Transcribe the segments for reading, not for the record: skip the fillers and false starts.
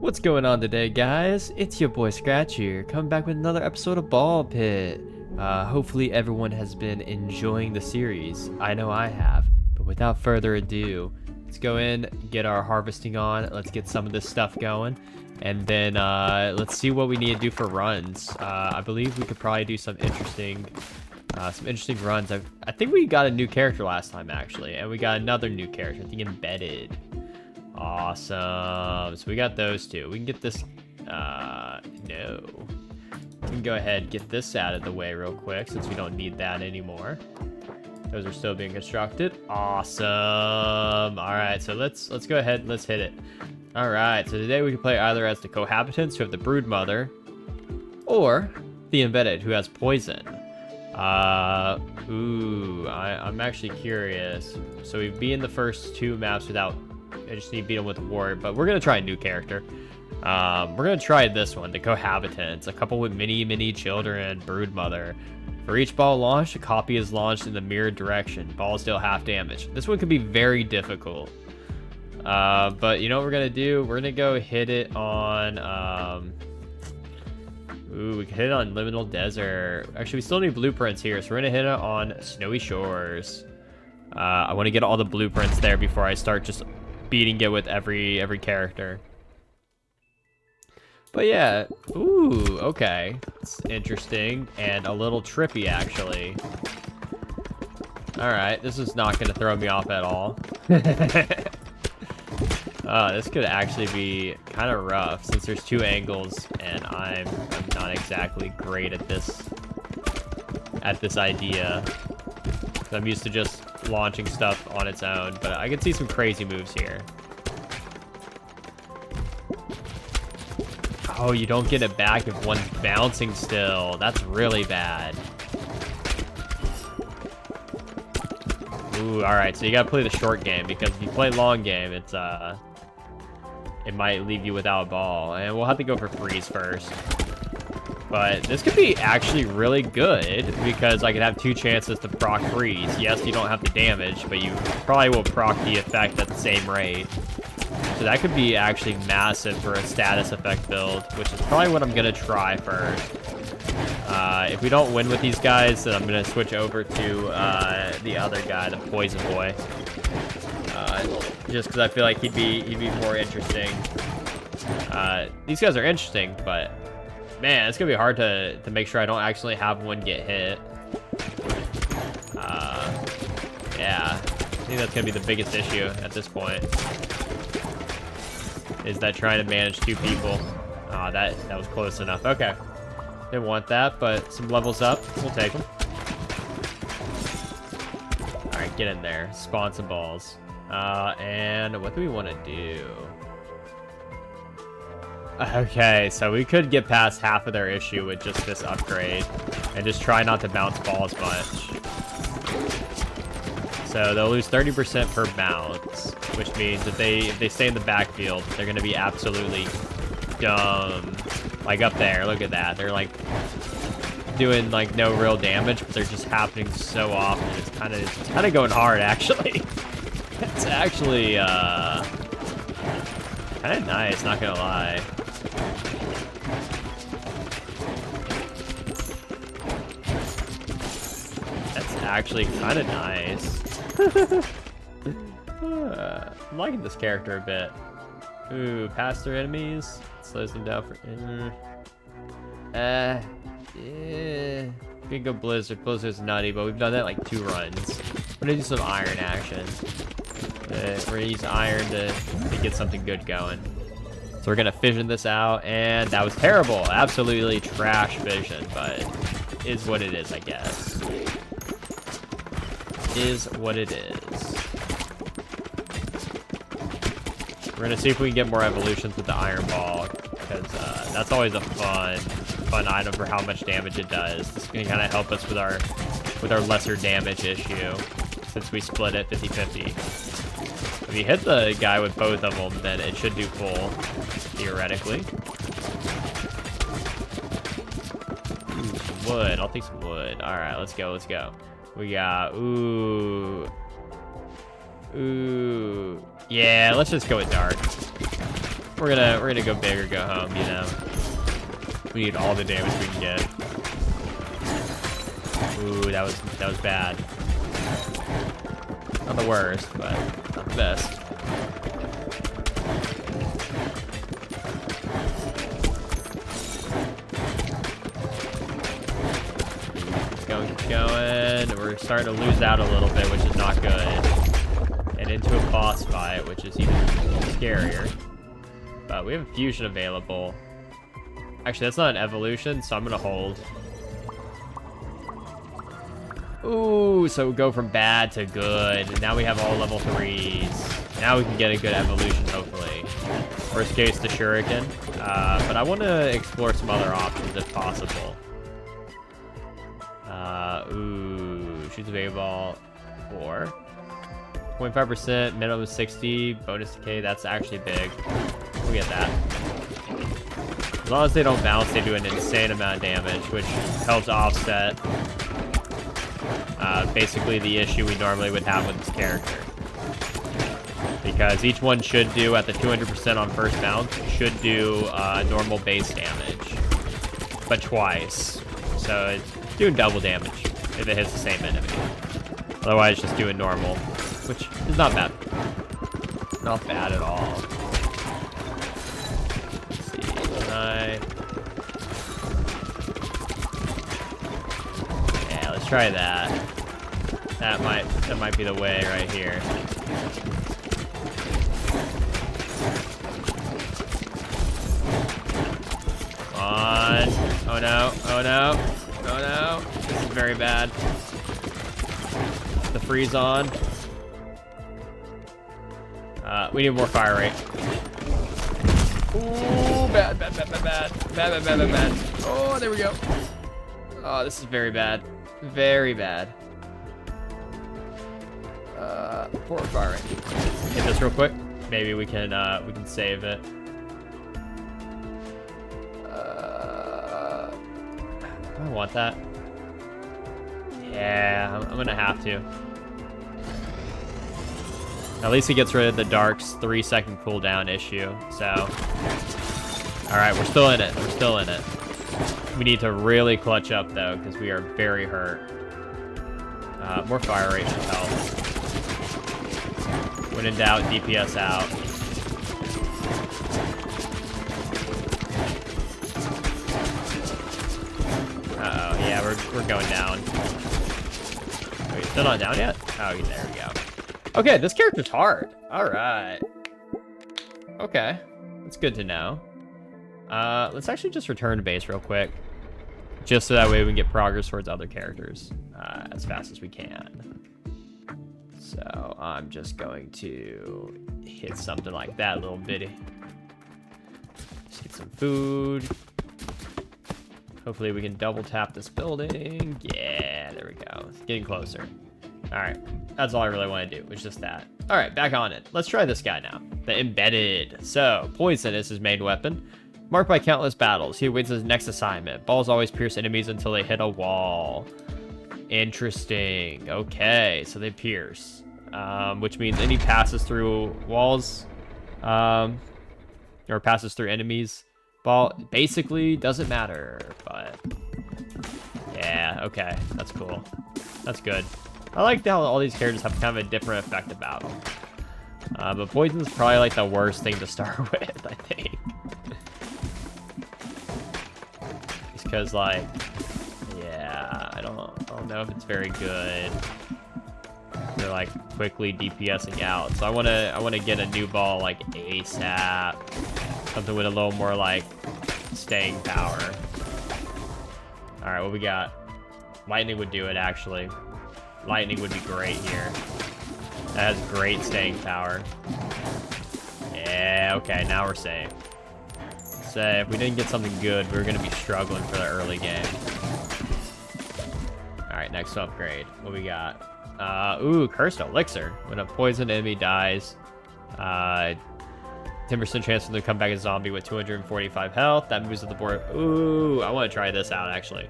What's going on today, guys? It's your boy Scratch here, coming back with another episode of BallxPit. Hopefully everyone has been enjoying the series. I know I have. But without further ado, let's go in, get our harvesting on. Let's get some of this stuff going. And then let's see what we need to do for runs. I believe we could probably do some interesting runs. I think we got a new character last time, actually. And we got another new character, I think Embedded. Awesome. So we got those two. We can get this. No. We can go ahead and get this out of the way real quick since we don't need that anymore. Those are still being constructed. Awesome. All right. So let's go ahead and let's hit it. All right. So today we can play either as the cohabitants who have the brood mother, or the embedded who has poison. I'm actually curious. So we've been in the first two maps without. I just need to beat him with a warrior, but we're gonna try a new character. We're gonna try this one, the cohabitants, a couple with many children, brood mother. For each ball launched, a copy is launched in the mirrored direction. Balls deal half damage. This one could be very difficult. But you know what we're gonna do? We're gonna go hit it on. We can hit it on liminal desert. Actually, we still need blueprints here, so we're gonna hit it on snowy shores. I want to get all the blueprints there before I start just beating it with every character. But yeah, ooh, okay. It's interesting and a little trippy, actually. Alright, this is not going to throw me off at all. This could actually be kind of rough since there's two angles and I'm not exactly great at this idea. I'm used to just launching stuff on its own, but I can see some crazy moves here. Oh, you don't get it back if one's bouncing still. That's really bad. Ooh, alright, so you gotta play the short game, because if you play long game, it might leave you without a ball. And we'll have to go for freeze first. But this could be actually really good because I could have two chances to proc freeze. Yes, you don't have the damage, but you probably will proc the effect at the same rate. So that could be actually massive for a status effect build, which is probably what I'm going to try first. If we don't win with these guys, then I'm going to switch over to the other guy, the poison boy. Just because I feel like he'd be more interesting. These guys are interesting, but man, it's gonna be hard to make sure I don't actually have one get hit. Yeah, I think that's gonna be the biggest issue at this point. Is that trying to manage two people? That was close enough. Okay, didn't want that, but some levels up, we'll take them. All right, get in there, spawn some balls. And what do we want to do? Okay, so we could get past half of their issue with just this upgrade and just try not to bounce balls much. So they'll lose 30% per bounce, which means if they stay in the backfield, they're going to be absolutely dumb. Like up there, look at that. They're like doing like no real damage, but they're just happening so often. It's kind of going hard, actually. It's actually kind of nice, not gonna lie. That's actually kind of nice. I'm liking this character a bit. Ooh, past their enemies. Slows them down for... yeah. We can go Blizzard. Blizzard's nutty, but we've done that like 2 runs. We're gonna do some iron action. We're gonna use iron to get something good going. So we're gonna fission this out, and that was terrible. Absolutely trash fission, but is what it is, I guess. Is what it is. We're gonna see if we can get more evolutions with the iron ball, because that's always a fun item for how much damage it does. This can kind of help us with our lesser damage issue, since we split it 50-50. If you hit the guy with both of them, then it should do full, theoretically. Ooh, some wood. I'll take some wood. All right, let's go. We got, ooh. Yeah, let's just go with dark. we're gonna go big or go home, you know. We need all the damage we can get. Ooh, that was bad. Not the worst, but not the best. Keep going. We're starting to lose out a little bit, which is not good. And into a boss fight, which is even scarier. But we have a fusion available. Actually, that's not an evolution, so I'm gonna hold. Ooh, so we go from bad to good. And now we have all level 3s. Now we can get a good evolution, hopefully. Worst case, the shuriken. But I want to explore some other options if possible. Ooh, shoots a Vega Ball 4. 0.5%, minimum 60, bonus decay, that's actually big. We'll get that. As long as they don't bounce, they do an insane amount of damage, which helps offset basically the issue we normally would have with this character. Because each one should do, at the 200% on first bounce, should do normal base damage, but twice. So it's doing double damage if it hits the same enemy. Otherwise, just doing normal, which is not bad. Not bad at all. Let's see, yeah, let's try that. That might be the way right here. Come on. Oh no, oh no, oh no. This is very bad. The freeze on. We need more fire rate. Ooh, bad. Oh, there we go. Oh, this is very bad. Very bad. Poor fire rate. Hit this real quick. Maybe we can save it. Do I want that? Yeah, I'm gonna have to. At least it gets rid of the Dark's 3-second cooldown issue, so. Alright, we're still in it. We're still in it. We need to really clutch up, though, because we are very hurt. More fire rate should help. When in doubt, DPS out. Uh-oh, yeah, we're going down. Wait, still not down yet? Oh, there we go. Okay, this character's hard. Alright. Okay, that's good to know. Let's actually just return to base real quick. Just so that way we can get progress towards other characters as fast as we can. So I'm just going to hit something like that, little bitty. Just get some food. Hopefully we can double tap this building. Yeah, there we go. It's getting closer. All right, that's all I really want to do, was just that. All right, back on it. Let's try this guy now. The embedded. So poison is his main weapon. Marked by countless battles, he awaits his next assignment. Balls always pierce enemies until they hit a wall. Interesting. Okay, so they pierce, which means any passes through walls, or passes through enemies. Ball basically doesn't matter, but yeah, okay, that's cool. That's good. I like how all these characters have kind of a different effect about them. But poison's probably like the worst thing to start with, I think. Just because, like, yeah, I don't know if it's very good. They're like quickly DPSing out, so I wanna get a new ball like ASAP. Something with a little more like staying power. All right, what we got? Lightning would do it, actually. Lightning would be great here. That has great staying power. Yeah, okay, now we're safe. So if we didn't get something good, we were gonna be struggling for the early game. All right, next upgrade. What we got? Ooh, Cursed Elixir. When a poisoned enemy dies, 10% chance for them to come back as a zombie with 245 health. That moves to the board. Ooh, I want to try this out, actually.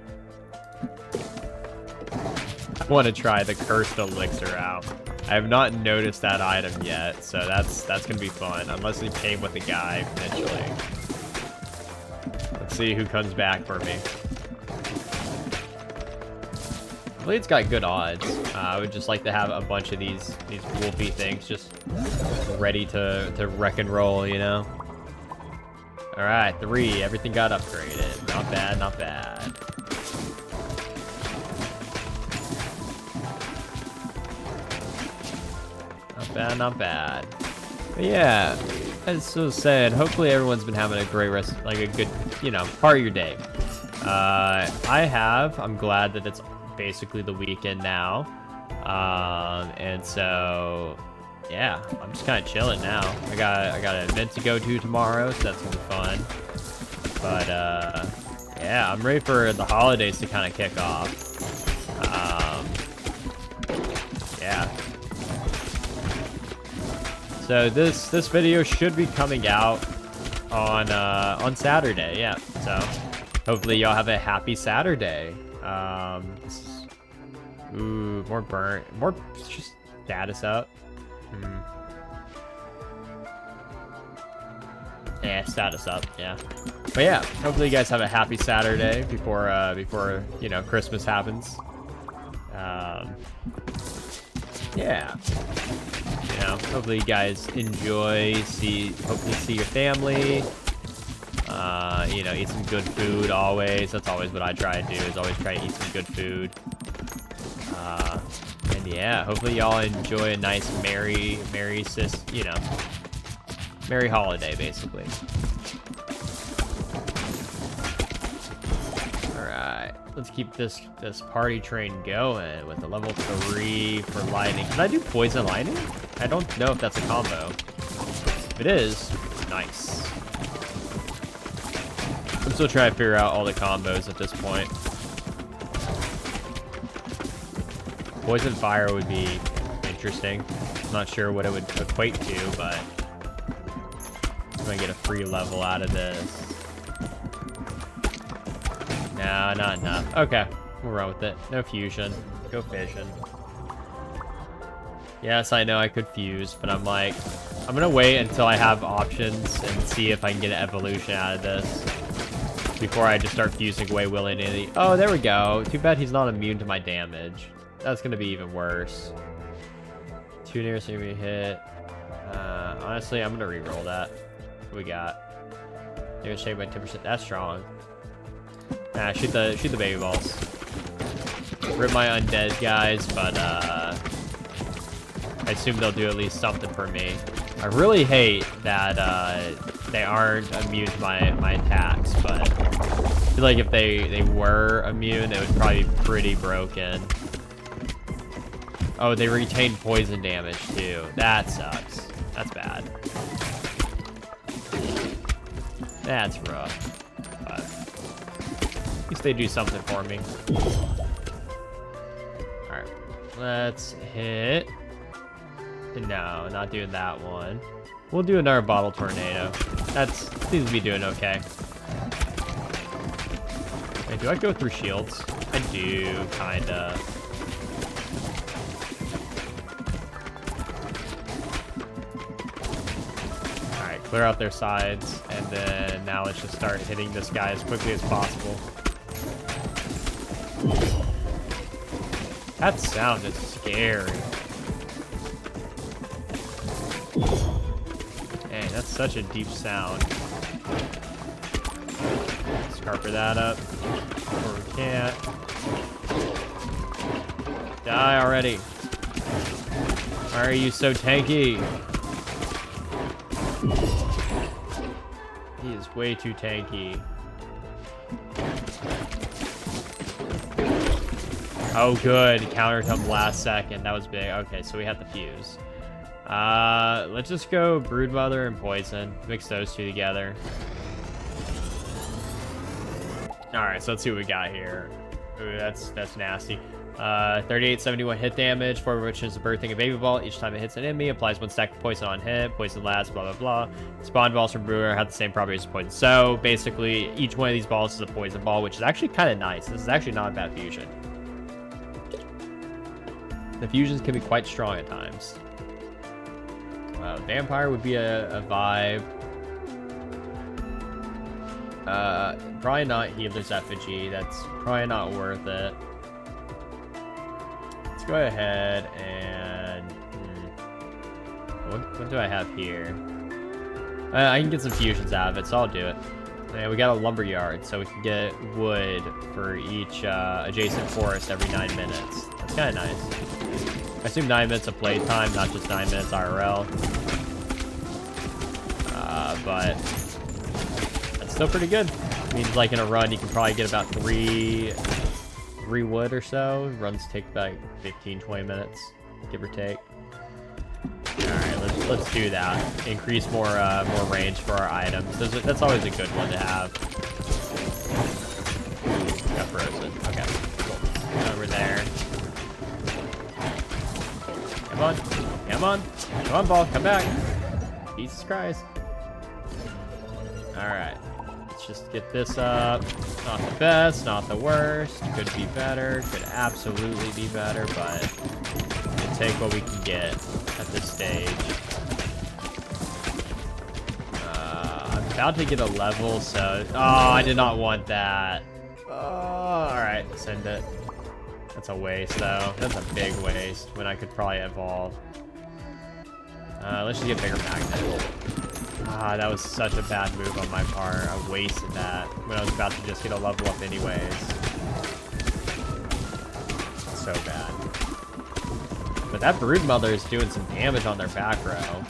I want to try the Cursed Elixir out. I have not noticed that item yet, so that's gonna be fun. Unless we came with a guy potentially. Let's see who comes back for me. I believe it's got good odds. I would just like to have a bunch of these wolfy things just ready to wreck and roll, you know? All right, 3. Everything got upgraded. Not bad, not bad. Not bad, not bad. But yeah, as I was saying, hopefully everyone's been having a great rest, like a good, you know, part of your day. I'm glad that it's basically the weekend now. And so, yeah, I'm just kind of chilling now. I got an event to go to tomorrow, so that's gonna be fun. But, yeah, I'm ready for the holidays to kind of kick off. Yeah. So this video should be coming out on Saturday, yeah. So hopefully y'all have a happy Saturday. Ooh, more burnt, more just status up. Yeah, status up, yeah. But yeah, hopefully you guys have a happy Saturday before you know, Christmas happens. Yeah. You know, hopefully you guys enjoy, hopefully see your family. You know, eat some good food always. That's always what I try to do, is always try to eat some good food. And yeah, hopefully y'all enjoy a nice merry holiday, basically. Alright, let's keep this party train going with a level 3 for lightning. Can I do poison lightning? I don't know if that's a combo. If it is, nice. I'm still trying to figure out all the combos at this point. Poison fire would be interesting. I'm not sure what it would equate to, but I'm gonna get a free level out of this. No, not enough. Okay, we'll run with it. No fusion. Go fishing. Yes, I know I could fuse, but I'm like, I'm gonna wait until I have options and see if I can get an evolution out of this before I just start fusing away willy-nilly. Oh, there we go. Too bad he's not immune to my damage. That's gonna be even worse. 2 nearest enemy hit. Honestly, I'm gonna re-roll that. What we got? Nearest shake by 10%. That's strong. Nah, shoot the baby balls. Rip my undead guys, but I assume they'll do at least something for me. I really hate that they aren't immune to my attacks, but I feel like if they were immune, it would probably be pretty broken. Oh, they retain poison damage too. That sucks. That's bad. That's rough. But at least they do something for me. Alright. Let's hit. No, not doing that one. We'll do another bottle tornado. That seems to be doing okay. Wait, do I go through shields? I do, kinda. Alright, clear out their sides, and then now let's just start hitting this guy as quickly as possible. That sound is scary. Dang, that's such a deep sound. Scarper that up. Or we can't. Die already. Why are you so tanky? He is way too tanky. Oh, good. Countered him last second. That was big. Okay, so we had the fuse. Let's just go Broodmother and Poison. Mix those two together. Alright, so let's see what we got here. Ooh, that's nasty. 3871 hit damage, for which is the birthing a baby ball. Each time it hits an enemy, applies 1 stack of poison on hit. Poison lasts, blah, blah, blah. Spawn balls from Brewer have the same properties as poison. So, basically, each one of these balls is a poison ball, which is actually kind of nice. This is actually not a bad fusion. The fusions can be quite strong at times. Vampire would be a vibe. Probably not Healer's Effigy. That's probably not worth it. Let's go ahead and... What do I have here? I can get some fusions out of it, so I'll do it. And we got a lumber yard, so we can get wood for each adjacent forest every 9 minutes. That's kind of nice. I assume 9 minutes of playtime, not just 9 minutes IRL. But that's still pretty good. Means like in a run, you can probably get about three wood or so. Runs take like 15-20 minutes, give or take. All right, let's do that. Increase more range for our items. That's always a good one to have. Got frozen. Okay, cool. Over there. Come on, come on, come on, ball, come back. Jesus Christ. All right, let's just get this up. Not the best, not the worst. Could be better. Could absolutely be better, but we'll take what we can get at this stage. I'm about to get a level, so... Oh, I did not want that. Oh, alright, send it. That's a waste, though. That's a big waste, when I could probably evolve. Let's just get bigger magnet. Ah, that was such a bad move on my part. I wasted that when I was about to just get a level up anyways. So bad. But that broodmother is doing some damage on their back row.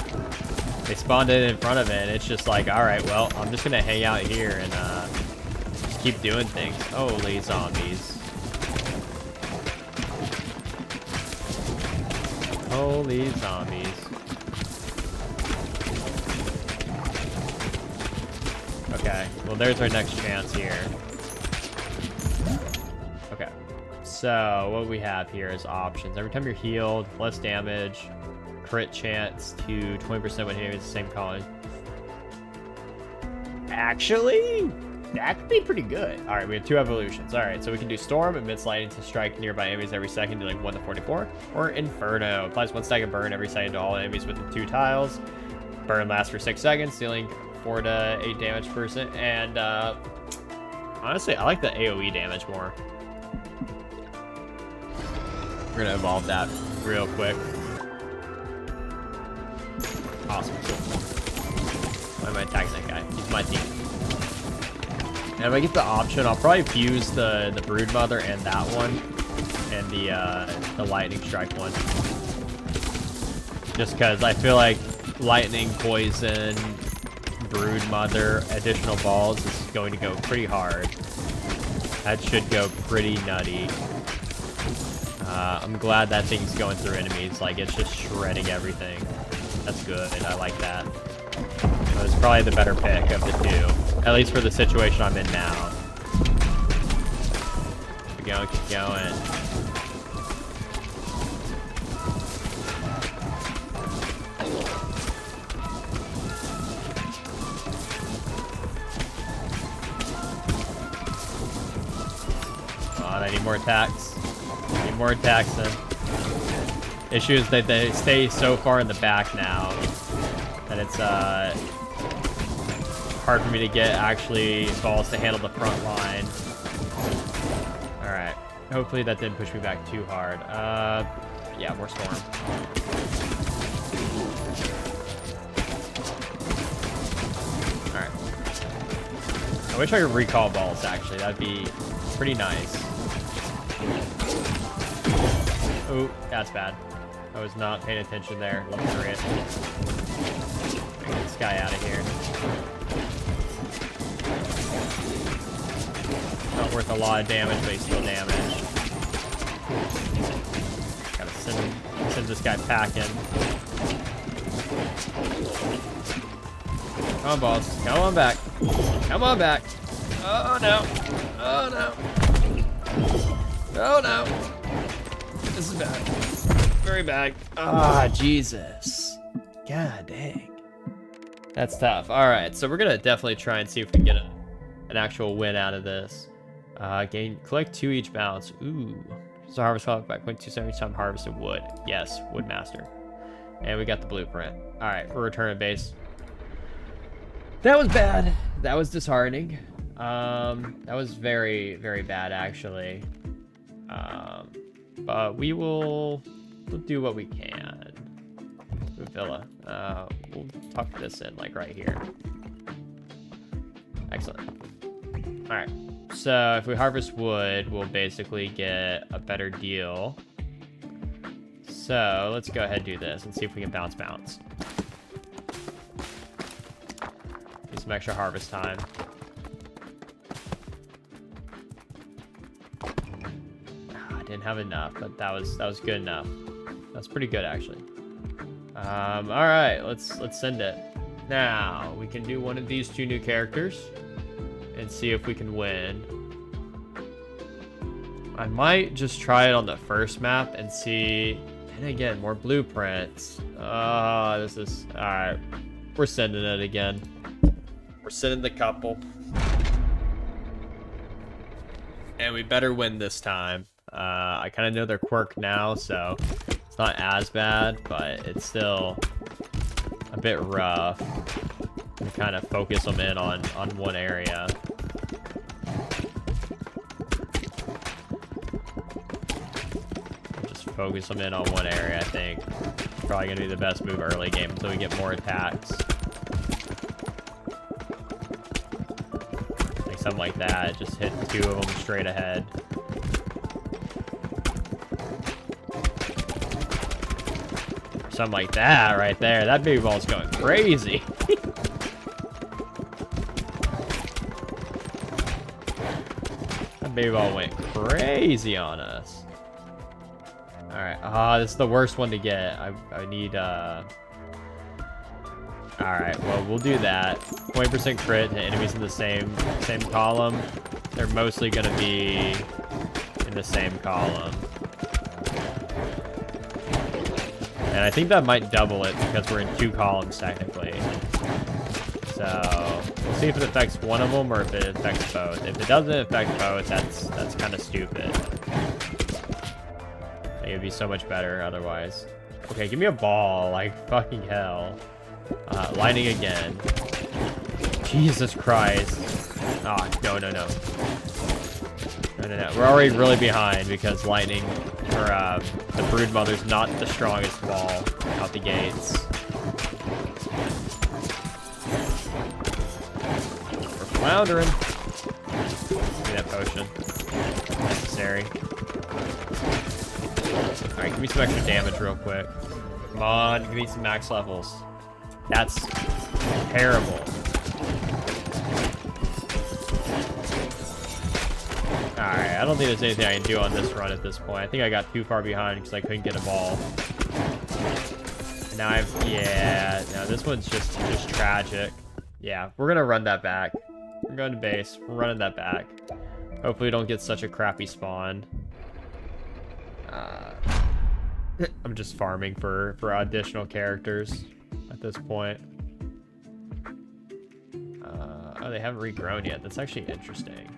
They spawned it in front of it, and it's just like, alright, well, I'm just gonna hang out here and just keep doing things. Holy zombies. Holy zombies. Okay, well there's our next chance here. Okay, so what we have here is options. Every time you're healed, less damage, crit chance to 20% when hitting the same colony. Actually, that could be pretty good. All right, we have 2 evolutions. All right, so we can do Storm, emits lightning to strike nearby enemies every second, dealing 1 to 44, or Inferno, applies 1 stack of burn every second to all enemies within 2 tiles. Burn lasts for 6 seconds, dealing 4 to 8 damage per second, and honestly, I like the AoE damage more. We're gonna evolve that real quick. Awesome, cool. Why am I attacking that guy? He's my team. And if I get the option, I'll probably fuse the broodmother and that one, and the lightning strike one. Just because I feel like lightning, poison, broodmother, additional balls is going to go pretty hard. That should go pretty nutty. I'm glad that thing's going through enemies. Like, it's just shredding everything. That's good. I like that. That was probably the better pick of the 2. At least for the situation I'm in now. Keep going, keep going. I need more attacks. I need more attacks then. Issue is that they stay so far in the back now that it's hard for me to get actually balls to handle the front line. Alright. Hopefully that didn't push me back too hard. Yeah, more Storm. Alright. I wish I could recall balls actually. That'd be pretty nice. Oh, that's bad. I was not paying attention there. Level 3 it. Get this guy out of here. Not worth a lot of damage, but he's still damage. Gotta send this guy packing. Come on, balls. Come on back. Come on back. Oh, no. Oh, no. Oh, no. This is bad. Very bad. Ah, Jesus. God dang. That's tough. All right, so we're going to definitely try and see if we can get an actual win out of this. Collect 2 each bounce. Ooh, So harvest clock by 0.27 each time harvested wood. Yes, Woodmaster. And we got the blueprint. All right, we're returning base. That was bad. That was disheartening. That was very, very bad, actually. But we'll do what we can. Villa. We'll tuck this in, like, right here. Excellent. All right. So if we harvest wood, we'll basically get a better deal. So let's go ahead and do this and see if we can bounce. Need some extra harvest time. I didn't have enough, but that was good enough. That's pretty good, actually. All right, let's send it. Now we can do one of these two new characters and see if we can win. I might just try it on the first map and see. And again, more blueprints. This is all right. We're sending it again. We're sending the couple, and we better win this time. I kind of know their quirk now, so it's not as bad, but it's still a bit rough. To kind of focus them in on one area. Just focus them in on one area, I think. Probably gonna be the best move early game until we get more attacks. Like something like that. Just hit 2 of them straight ahead. Something like that right there. That baby ball's going crazy. That baby ball went crazy on us. Alright. This is the worst one to get. I need, Alright, well, we'll do that. 20% crit to enemies in the same column. They're mostly gonna be in the same column. And I think that might double it because we're in 2 columns technically. So we'll see if it affects one of them or if it affects both. If it doesn't affect both, that's kind of stupid. I think it'd be so much better otherwise. Okay, give me a ball, like fucking hell. Lightning again. Jesus Christ. Oh, no. No. We're already really behind because lightning, or the brood mother's not the strongest ball out the gates. We're floundering. Give me that potion. Necessary. Alright, give me some extra damage real quick. Come on, give me some max levels. That's terrible. Alright, I don't think there's anything I can do on this run at this point. I think I got too far behind because I couldn't get a ball. And now no, this one's just tragic. Yeah, we're gonna run that back. We're going to base. We're running that back. Hopefully we don't get such a crappy spawn. I'm just farming for additional characters at this point. Oh, they haven't regrown yet. That's actually interesting.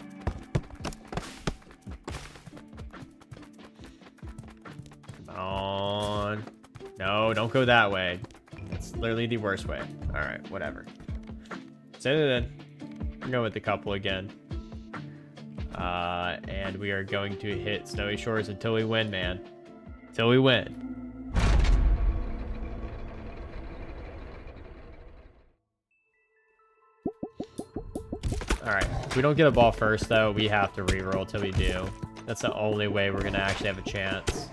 Come on. No, don't go that way. It's literally the worst way. All right, whatever. Send it in. We're going with the couple again. And we are going to hit Snowy Shores until we win, man. Until we win. Alright, if we don't get a ball first, though, we have to reroll till we do. That's the only way we're going to actually have a chance.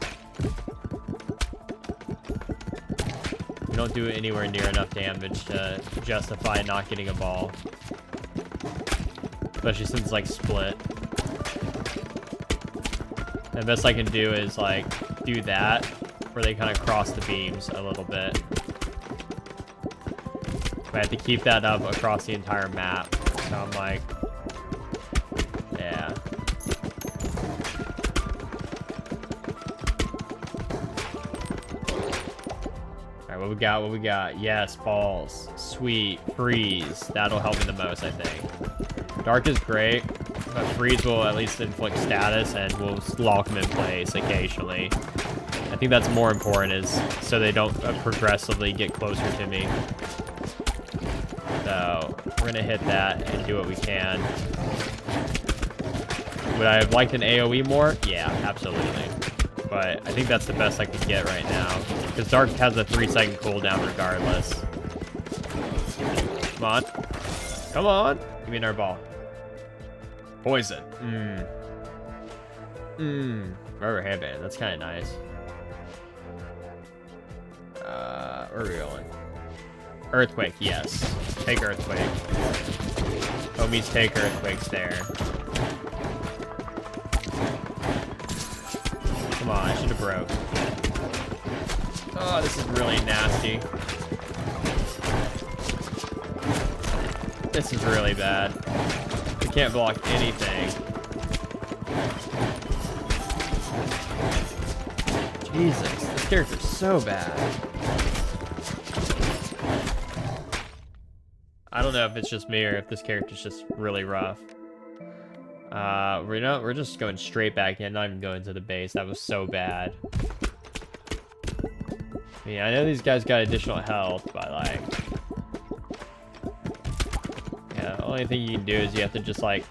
We don't do anywhere near enough damage to justify not getting a ball. Especially since it's, like, split. The best I can do is, like, do that, where they kind of cross the beams a little bit. But I have to keep that up across the entire map. So I'm like, yeah. Alright, what we got? What we got? Yes, balls. Sweet. Freeze. That'll help me the most, I think. Dark is great. But freeze will at least inflict status and will lock them in place occasionally. I think that's more important, is so they don't progressively get closer to me. So we're gonna hit that and do what we can. Would I have liked an AoE more? Yeah, absolutely. But I think that's the best I could get right now. Because Dark has a 3-second cooldown regardless. Come on. Come on. Give me another ball. Poison. Rubber headband. That's kind of nice. Where are we going? Earthquake, yes. Take Earthquake. Homies, take Earthquakes there. Come on, I should have broke. Oh, this is really nasty. This is really bad. We can't block anything. Jesus, this character's so bad. I don't know if it's just me or if this character's just really rough. We're just going straight back in, not even going to the base. That was so bad. Yeah, I know these guys got additional health, but like, yeah, the only thing you can do is you have to just like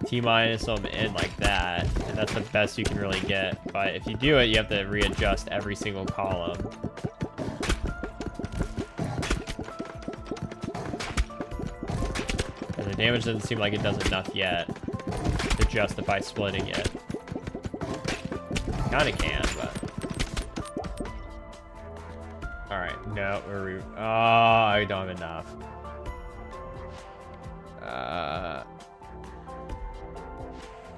T-minus them in like that, and that's the best you can really get. But if you do it, you have to readjust every single column. And the damage doesn't seem like it does enough yet to justify splitting it. Kinda can, but... Alright, no, oh, I don't have enough.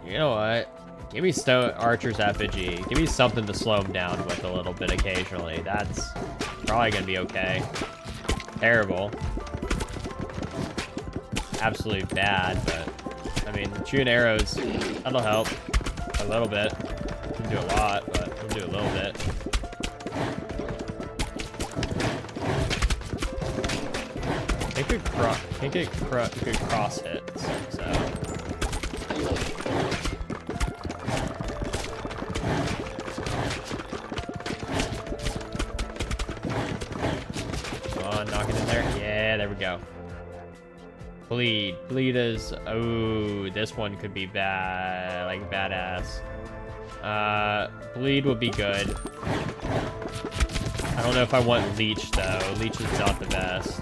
You know what? Give me Stone Archer's effigy. Give me something to slow him down with a little bit occasionally. That's probably gonna be okay. Terrible. Absolutely bad, but I mean, shooting arrows, that'll help a little bit. Can do a lot, but we'll do a little bit. Can't get good cross hits, so. Come on, knock it in there. Yeah, there we go. Bleed. Bleed is... Oh, this one could be bad. Like, badass. Bleed would be good. I don't know if I want Leech, though. Leech is not the best.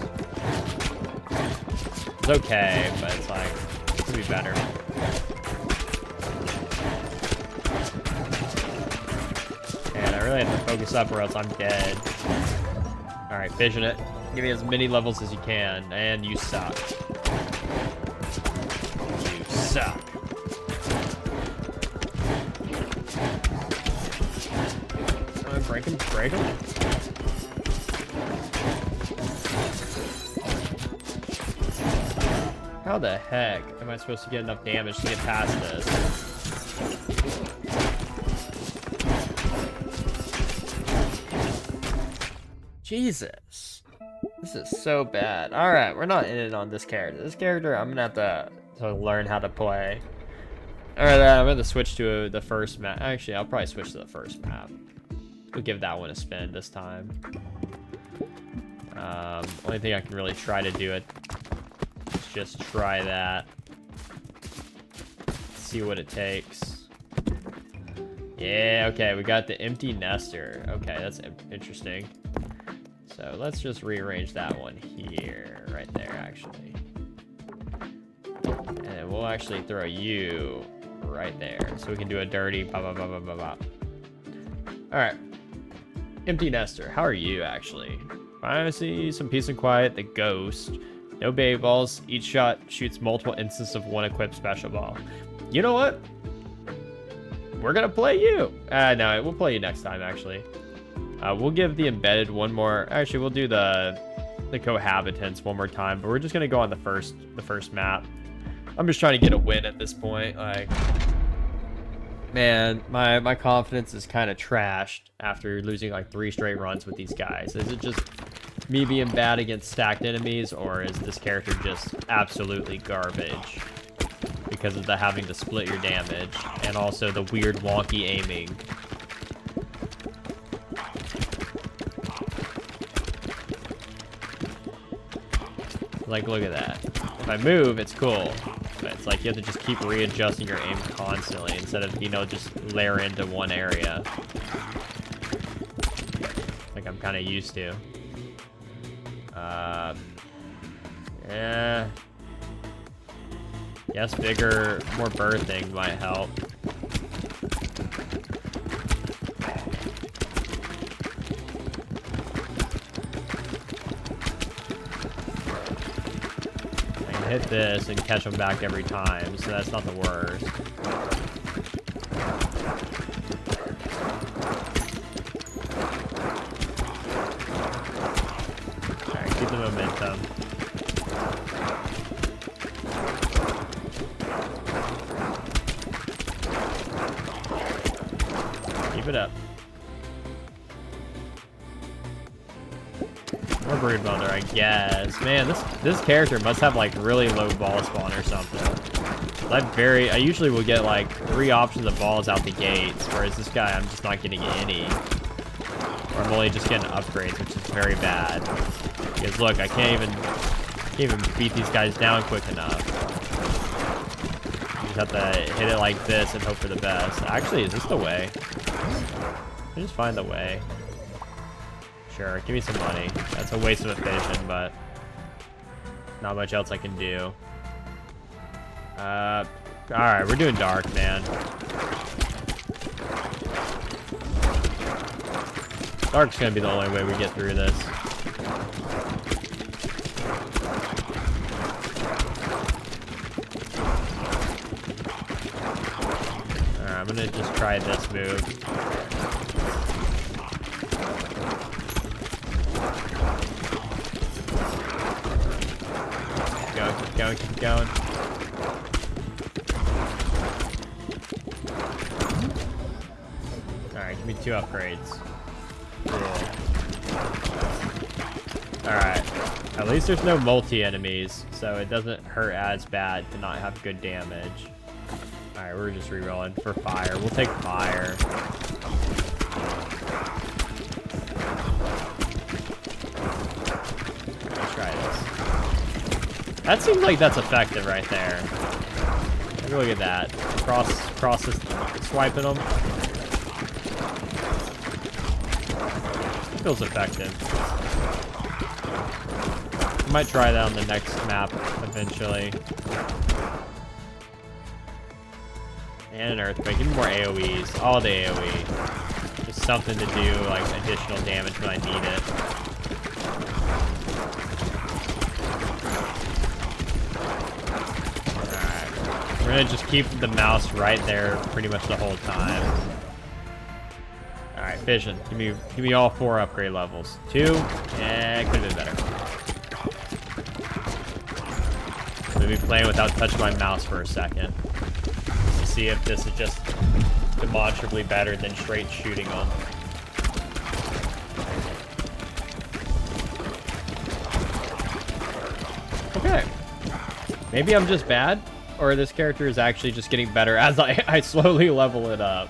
It's okay, but it's like... It could be better. And I really have to focus up or else I'm dead. Alright, vision it. Give me as many levels as you can. And you suck. You suck. Break him, break him. How the heck am I supposed to get enough damage to get past this? Jesus. This is so bad. Alright, we're not in it on this character. This character, I'm gonna have to learn how to play. Alright, I'm gonna switch to the first map. Actually, I'll probably switch to the first map. We'll give that one a spin this time. Only thing I can really try to do it is just try that. See what it takes. Yeah, okay, we got the empty nester. Okay, that's interesting. So let's just rearrange that one here, right there, actually. And we'll actually throw you right there, so we can do a dirty blah, blah, blah, blah, blah, blah. All right. Empty nester, how are you, actually? Privacy, some peace and quiet, the ghost. No baby balls. Each shot shoots multiple instances of one equipped special ball. You know what? We're gonna play you. No, we'll play you next time, actually. We'll give the embedded one more. Actually, we'll do the cohabitants one more time, but we're just gonna go on the first map. I'm just trying to get a win at this point. Like, man, my confidence is kind of trashed after losing like 3 straight runs with these guys. Is it just me being bad against stacked enemies, or is this character just absolutely garbage? because of the having to split your damage, and also the weird wonky aiming. Like, look at that. If I move, it's cool. But it's like you have to just keep readjusting your aim constantly instead of, you know, just layer into one area. Like I'm kind of used to. Yeah. Yes, bigger, more birthing might help. Hit this and catch them back every time, so that's not the worst. Alright, keep the momentum. Keep it up. More brood mother, I guess. Man, this character must have like really low ball spawn or something. I usually will get like 3 options of balls out the gates, whereas this guy I'm just not getting any. Or I'm only just getting upgrades, which is very bad. Because look, I can't even beat these guys down quick enough. You just have to hit it like this and hope for the best. Actually, is this the way? I just find the way. Sure, give me some money. That's a waste of a vision, but not much else I can do. Alright, we're doing dark, man. Dark's gonna be the only way we get through this. Alright, I'm gonna just try this move. Keep going. Alright, give me 2 upgrades. Cool. Alright. At least there's no multi-enemies, so it doesn't hurt as bad to not have good damage. Alright, we're just rerolling for fire. We'll take fire. Let's try this. That seems like that's effective right there. Look at that. Cross this, swiping them. Feels effective. I might try that on the next map eventually. And an earthquake. Give me more AoEs. All the AoE. Just something to do like additional damage when I need it. We're gonna just keep the mouse right there pretty much the whole time. Alright, vision. Give me all 4 upgrade levels. 2. Yeah, it could have been better. I'm gonna be playing without touching my mouse for a second. To see if this is just demonstrably better than straight shooting them. Okay. Maybe I'm just bad. Or this character is actually just getting better as I slowly level it up.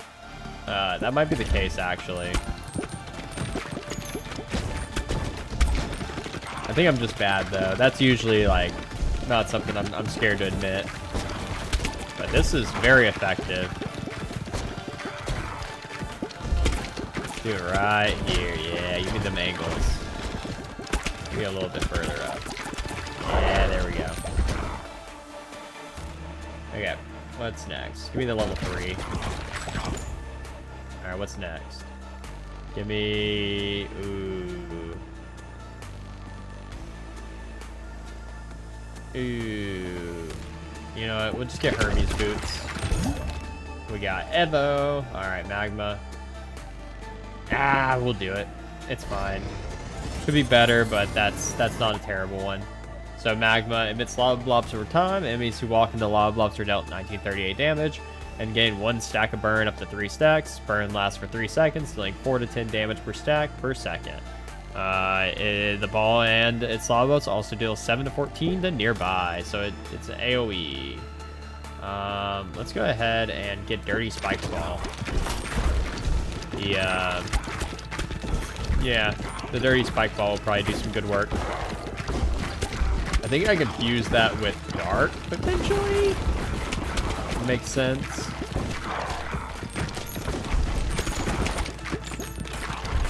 That might be the case, actually. I think I'm just bad, though. That's usually, like, not something I'm scared to admit. But this is very effective. Do it right here. Yeah, give me them angles. Maybe a little bit further up. Yeah, there we go. Okay, what's next? Give me the level 3. Alright, what's next? Give me... Ooh. Ooh. You know what? We'll just get Hermes boots. We got Evo. Alright, Magma. Ah, we'll do it. It's fine. Could be better, but that's not a terrible one. So Magma emits lava blobs over time. Enemies who walk into lava blobs are dealt 1938 damage and gain 1 stack of burn up to 3 stacks. Burn lasts for 3 seconds, dealing 4 to 10 damage per stack per second. The ball and its lava boats also deal 7 to 14 to nearby, so it's an AoE. Let's go ahead and get Dirty Spike Ball. Yeah, the Dirty Spike Ball will probably do some good work. I think I could fuse that with Dark, potentially. Makes sense.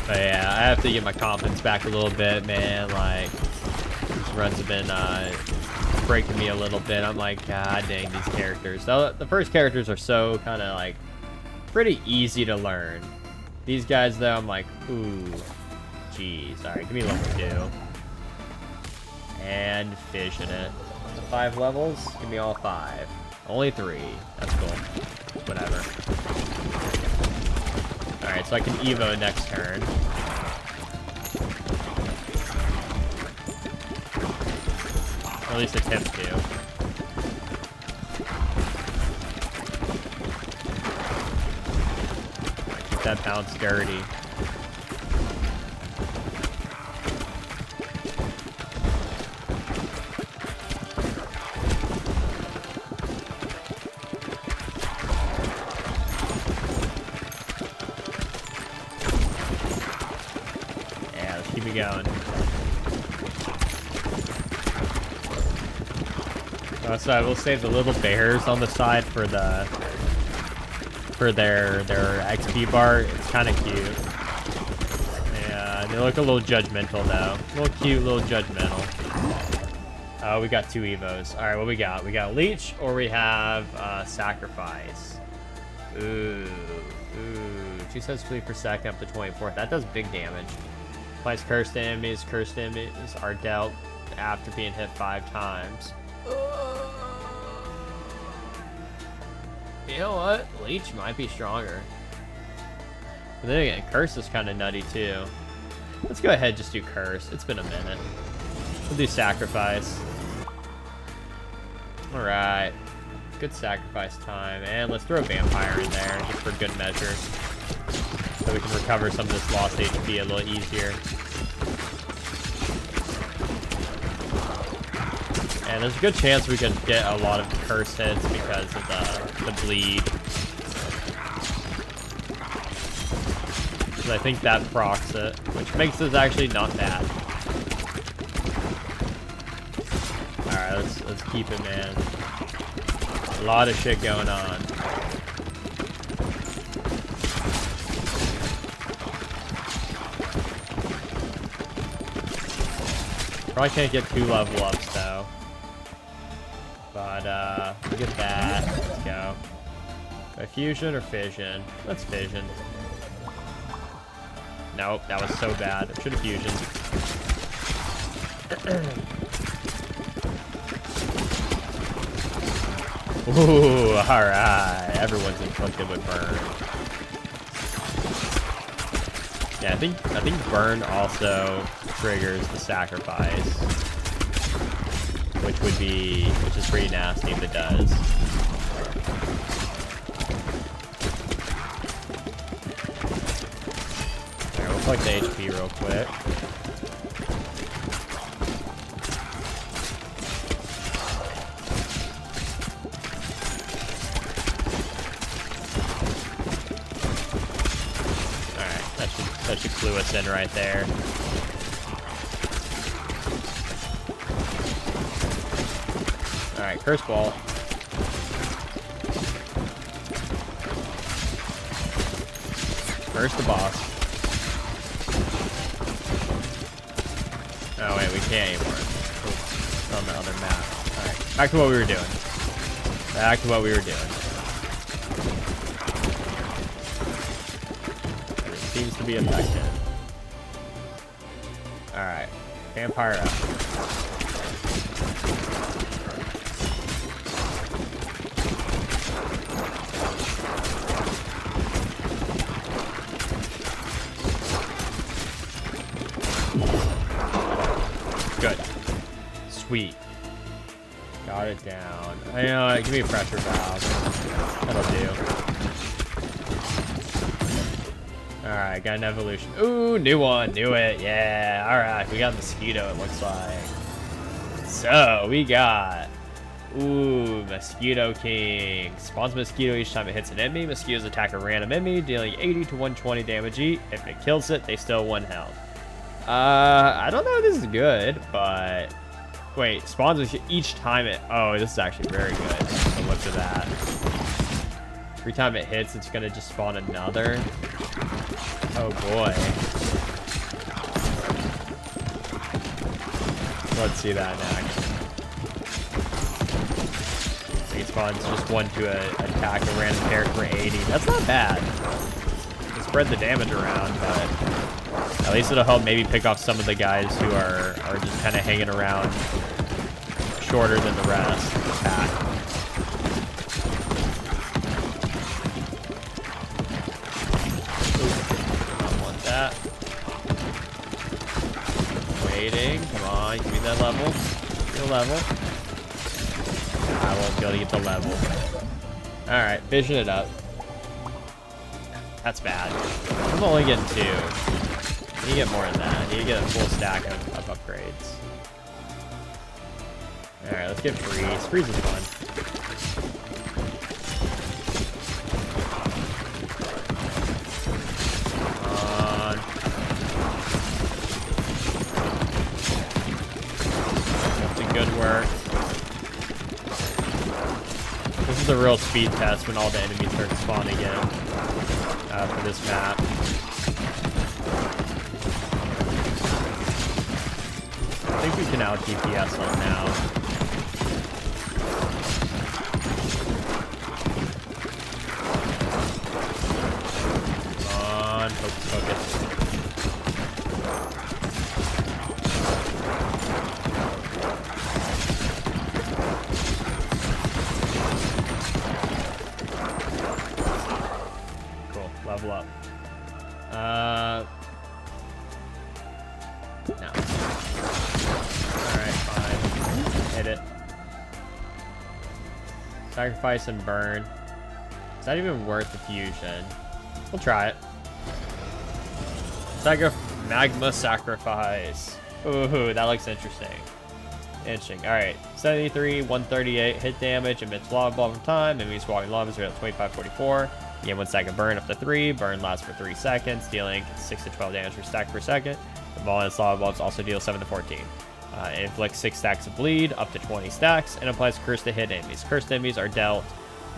But yeah, I have to get my confidence back a little bit, man. Like, these runs have been breaking me a little bit. I'm like, god dang, these characters. The first characters are so kind of like pretty easy to learn. These guys though, I'm like, ooh, jeez. All right, give me level 2 and fission it. 5 levels. Give me all 5. Only 3. That's cool. Whatever. All right, so I can Evo next turn. At least attempt to. Keep that bounce dirty. Yeah, let's keep it going. So I will save the little bears on the side for their XP bar. It's kind of cute. Yeah, they look a little judgmental though. A little cute, a little judgmental. Oh, we got 2 evos. All right, what we got? We got leech or we have sacrifice. Ooh. 2 cents per second up to 24. That does big damage. Applies cursed enemies. Cursed enemies are dealt after being hit 5 times. You know what? Leech might be stronger. But then again, Curse is kind of nutty too. Let's go ahead and just do Curse. It's been a minute. We'll do Sacrifice. Alright. Good Sacrifice time. And let's throw a Vampire in there just for good measure. So we can recover some of this lost HP a little easier. And there's a good chance we could get a lot of curse hits because of the bleed. Because I think that procs it, which makes this actually not bad. Alright, let's keep it, man. A lot of shit going on. Probably can't get 2 level ups though. But look at that. Let's go. Fusion or fission? Let's fission. Nope, that was so bad. I should have fusion. Ooh, alright. Everyone's inflicted with burn. Yeah, I think burn also triggers the sacrifice. Which is pretty nasty if it does. Alright, we'll collect the HP real quick. Alright, that should clue us in right there. Alright, Curse Ball. First the boss. Oh wait, we can't anymore. It's on the other map. Alright, back to what we were doing. Back to what we were doing. It seems to be effective. Alright, Vampire up. Good. Sweet. Got it down. I know, give me a pressure valve. That'll do. Alright, got an evolution. Ooh, new one. Knew it. Yeah. Alright, we got a mosquito, it looks like. So, we got Ooh, Mosquito King. Spawns mosquito each time it hits an enemy. Mosquitoes attack a random enemy, dealing 80 to 120 damage each. If it kills it, they still 1 health. I don't know if this is good, but... Wait, spawns each time it... Oh, this is actually very good. So look at that. Every time it hits, it's gonna just spawn another. Oh boy. Let's see that next. It spawns just 1 to attack a random character for 80. That's not bad. You spread the damage around, but at least it'll help maybe pick off some of the guys who are just kind of hanging around shorter than the rest of the pack. Ooh, don't want that. Waiting. Come on, give me that level. Give me the level. I won't be able to get the level. Alright, vision it up. That's bad. I'm only getting 2. I need to get more than that. I need to get a full stack of upgrades. Alright, let's get Freeze. Freeze is fun. Come on. That's a good work. This is a real speed test when all the enemies start to spawn again for this map. I think we can out DPS them now. Come on, focus, focus. Level up. No. Alright, fine. Hit it. Sacrifice and burn. Is that even worth the fusion? We'll try it. Magma sacrifice. Ooh, that looks interesting. Interesting. Alright. 73, 138 hit damage, emits lava ball from time, enemies walking lava is at 25, 44. You get 1 second burn up to 3. Burn lasts for 3 seconds, dealing 6 to 12 damage per stack per second. The ball and its lava balls also deal 7 to 14. It inflicts 6 stacks of bleed, up to 20 stacks, and applies curse to hit enemies. Cursed enemies are dealt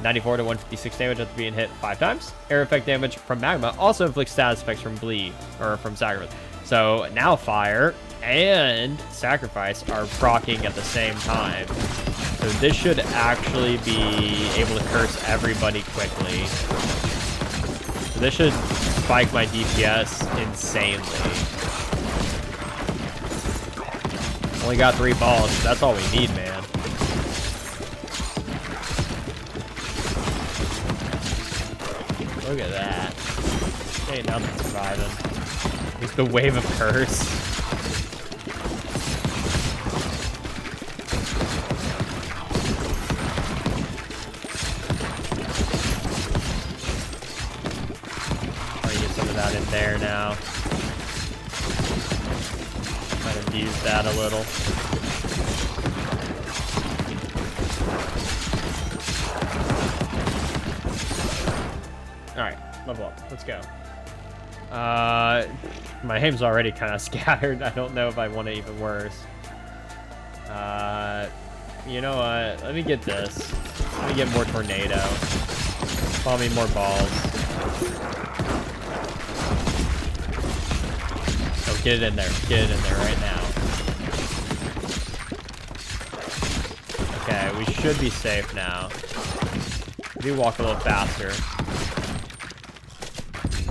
94 to 156 damage after being hit 5 times. Air effect damage from magma also inflicts status effects from bleed, or from sacrifice. So now fire and sacrifice are proccing at the same time. So this should actually be able to curse everybody quickly. So this should spike my DPS insanely. Only got 3 balls. That's all we need, man. Look at that. Ain't nothing surviving. Just the wave of curse. That in there now. Kind of use that a little. Alright, level up. Let's go. My aim's already kind of scattered. I don't know if I want it even worse. You know what? Let me get this. Let me get more tornado. Spawn me more balls. Oh, get it in there. Get it in there right now. Okay, we should be safe now. We do walk a little faster.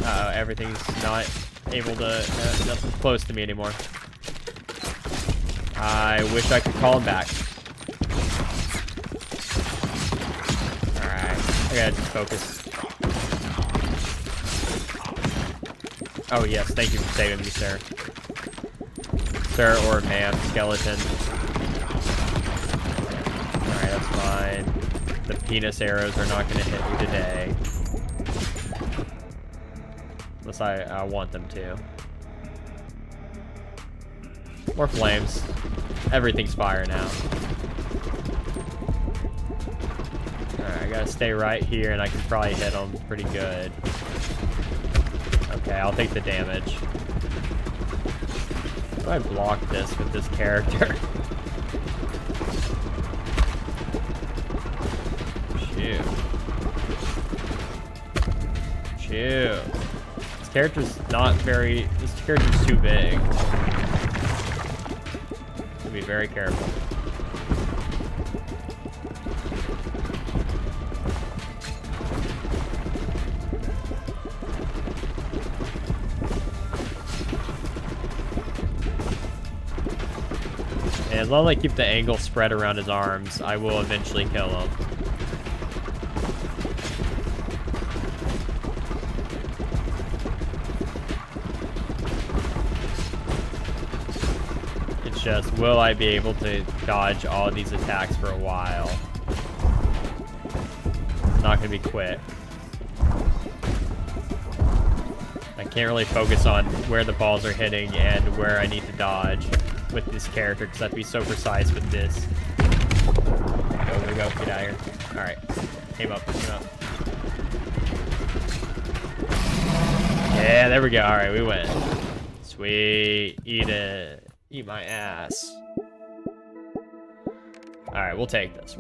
Uh-oh, everything's not able to... nothing's close to me anymore. I wish I could call him back. Alright, I gotta just focus. Oh yes, thank you for saving me, sir. Sir or ma'am, skeleton. Alright, that's fine. The penis arrows are not gonna hit me today. Unless I want them to. More flames. Everything's fire now. I gotta stay right here, and I can probably hit him pretty good. Okay, I'll take the damage. How do I block this with this character? Shoot. Shoot. This character's not very... This character's too big. Be very careful. And as long as I keep the angle spread around his arms, I will eventually kill him. It's just, will I be able to dodge all of these attacks for a while? It's not going to be quick. I can't really focus on where the balls are hitting and where I need to dodge with this character, because I have to be so precise with this. Go, get out of here. Alright. Came up. Yeah, there we go. Alright, we win. Sweet. Eat it. Eat my ass. Alright, we'll take this.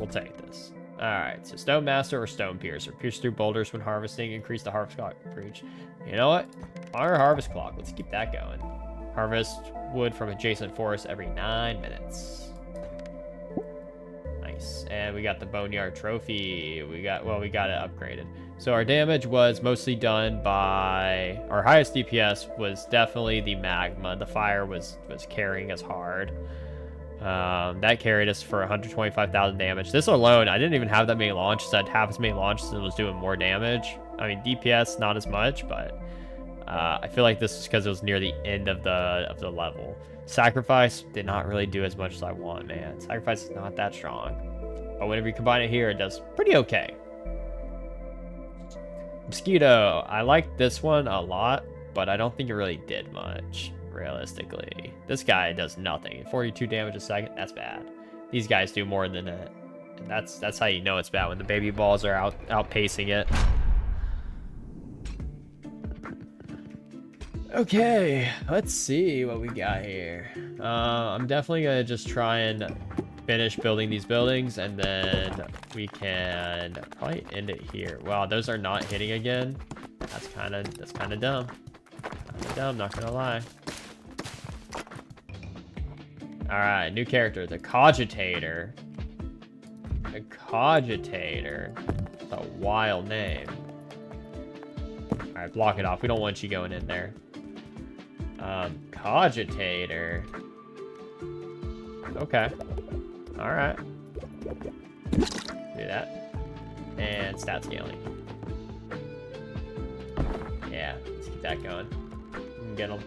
Alright, so Stone Master or Stone Piercer. Pierce through boulders when harvesting. Increase the harvest clock reach. You know what? Our harvest clock. Let's keep that going. Harvest wood from adjacent forest every 9 minutes. Nice. And we got the Boneyard Trophy. We got it upgraded. So our damage was mostly done by... Our highest DPS was definitely the magma. The fire was carrying us hard. That carried us for 125,000 damage. This alone, I didn't even have that many launches. I had half as many launches and was doing more damage. I mean, DPS, not as much, but... I feel like this is because it was near the end of the level. Sacrifice did not really do as much as I want, man. Sacrifice is not that strong. But whenever you combine it here, it does pretty okay. Mosquito. I like this one a lot, but I don't think it really did much, realistically. This guy does nothing. 42 damage a second, that's bad. These guys do more than it. And that's how you know it's bad, when the baby balls are outpacing it. Okay, let's see what we got here. I'm definitely gonna just try and finish building these buildings, and then we can probably end it here. Wow, those are not hitting again. That's kind of dumb. Kind of dumb, not gonna lie. All right, new character, the Cogitator. The Cogitator. That's a wild name. All right, block it off. We don't want you going in there. Cogitator. Okay. All right. Do that. And stat scaling. Yeah, let's keep that going. We can get them.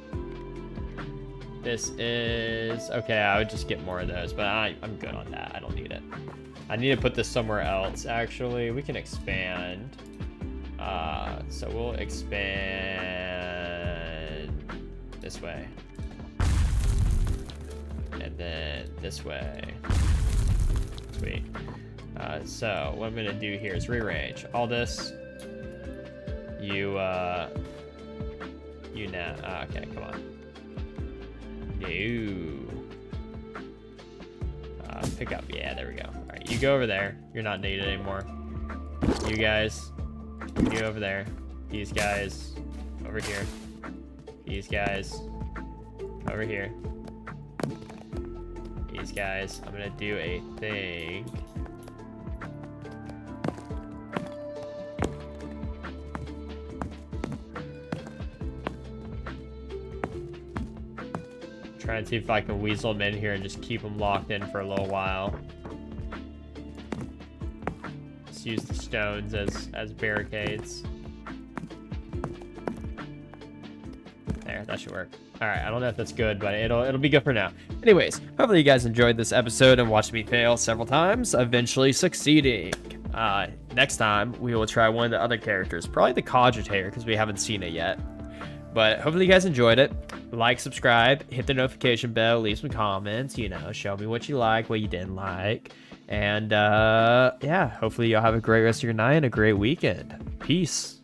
This is... Okay, I would just get more of those, but I'm good on that. I don't need it. I need to put this somewhere else, actually. We can expand. So we'll expand this way. And then this way. Sweet. So what I'm gonna do here is rearrange all this. You now. Okay, come on. No. Pick up. Yeah, there we go. All right, you go over there. You're not needed anymore. You guys, you over there. These guys over here. These guys over here. These guys. I'm gonna do a thing. Try and see if I can weasel them in here and just keep them locked in for a little while. Just use the stones as barricades. There, that should work. All right, I don't know if that's good, but it'll be good for now. Anyways, hopefully you guys enjoyed this episode and watched me fail several times, eventually succeeding. Next time, we will try one of the other characters, probably the Cogitator, because we haven't seen it yet. But hopefully you guys enjoyed it. Like, subscribe, hit the notification bell, leave some comments, you know, show me what you like, what you didn't like. And yeah, hopefully y'all have a great rest of your night and a great weekend. Peace.